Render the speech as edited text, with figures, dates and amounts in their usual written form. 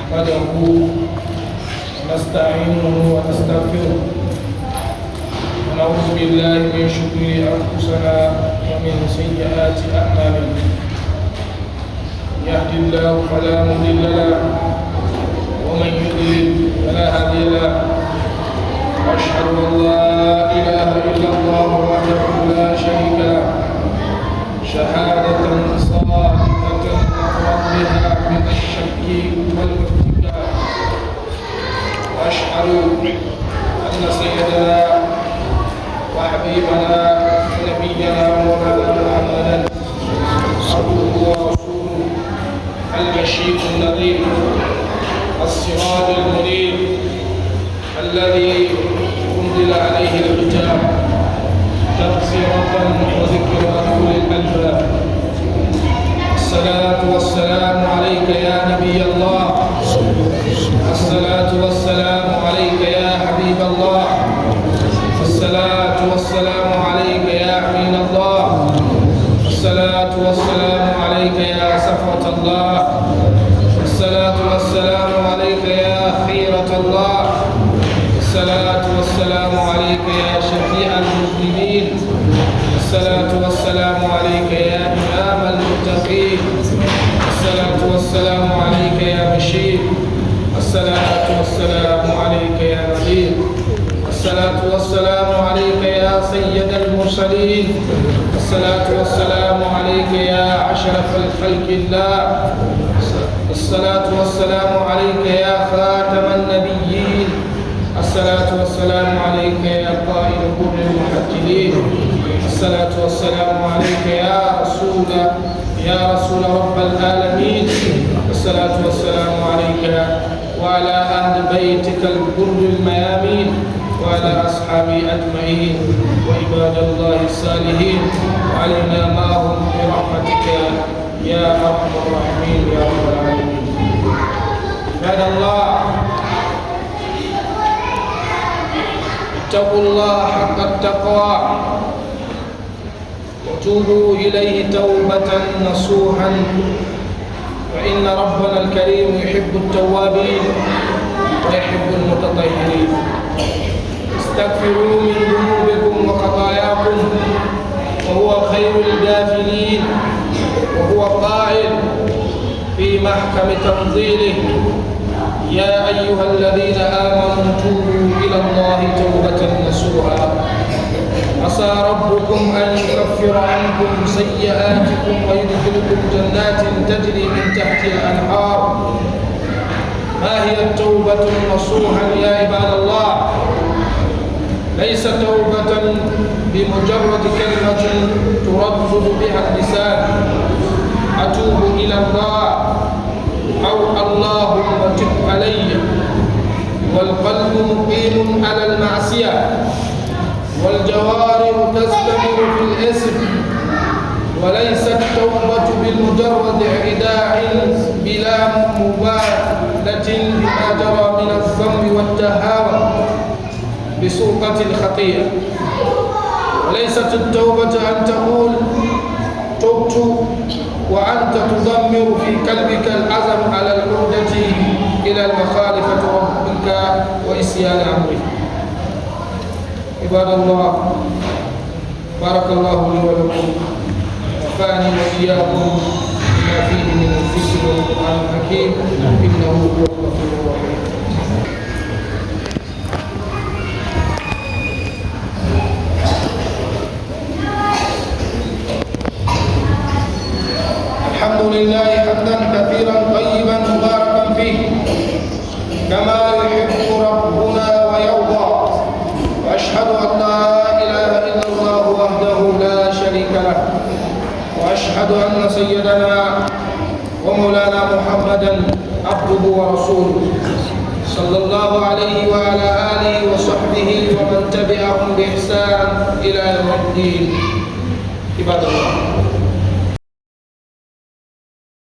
نحمده ونستعينه ونستغفره ونعوذ بالله من شرور أنفسنا ومن سيئات أعمالنا. يهد الله فلا مضل له ومن يضلل فلا هادي له، وأشهد أن لا إله إلا الله وحده لا شريك له شهادة صادقة نطلب بها من الشك والارتكاب. وأشهد أن سيدنا وحبيبنا ونبينا ومولانا محمدا عبده ورسوله البشير النذير السراج المنير الذي أنزل عليه الكتاب تبصرة وذكرى لأولي الألباب. الصلاة والسلام عليك يا نبي الله، الصلاة والسلام عليك يا حبيب الله، الصلاة والسلام عليك يا أمين الله، الصلاة والسلام عليك يا صفوة الله، الصلاة والسلام عليك يا خيرة الله، الصلاة والسلام عليك يا شفيع المسلمين، الصلاة والسلام عليك يا إمام المتقين، الصلاة والسلام عليك يا بشير، الصلاة والسلام عليك يا نذير، الصلاة والسلام عليك يا سيد المرسلين، الصلاة والسلام عليك يا أشرف الخلق الله، الصلاة والسلام عليك يا خاتم النبيين، الصلاة والسلام عليك يا قائد كل المحجلين، الصلاة والسلام عليك يا رسول رب العالمين، الصلاة والسلام عليك وعلى أهل بيتك الغر الميامين وعلى أصحابه أجمعين وعباد الله الصالحين وعلينا معهم برحمتك يا أرحم الراحمين يا رب العالمين. عباد الله، اتقوا الله حق التقوى وتوبوا إليه توبة نصوحا، فإن ربنا الكريم يحب التوابين ويحب المتطهرين. استغفروا من ذنوبكم وخطاياكم وهو خير الغافرين، وهو قائل في محكم تنزيله: يا أيها الذين آمنوا توبوا إلى الله توبة نصوحا عسى ربكم أن يكفر عنكم سيئاتكم ويدخلكم جنات تجري من تحتها الأنهار. ما هي التوبة النصوحا يا عباد الله؟ ليس توبة بمجرد كلمة تردد بها اللسان: أتوب إلى الله أو اللهم تب علي، والقلب مقيم على المعصية والجوارح تستمر في الإثم. وليست توبة بالمجرد إعداء بلا مبالاة بما جرى من الذنب والتهاون بسوقة الخطيئة. وليست التوبة أن تقول تبت وأنت تضمر في قلبك العزم على العودة إلى المخالفة ربك وإسيان أمره. عباد الله، بارك الله لي ولكم ونفعني وإياكم بما فيه من الذكر والقرآن الحكيم، إنه هو الغفور الرحيم. الحمد لله حمدا كثيرا طيبا مباركا فيه كما يحب ربنا ويرضى. واشهد ان لا اله الا الله وحده لا شريك له، واشهد ان سيدنا ومولانا محمدا عبده ورسوله صلى الله عليه وعلى اله وصحبه ومن تبعهم باحسان الى يوم الدين. عباد الله،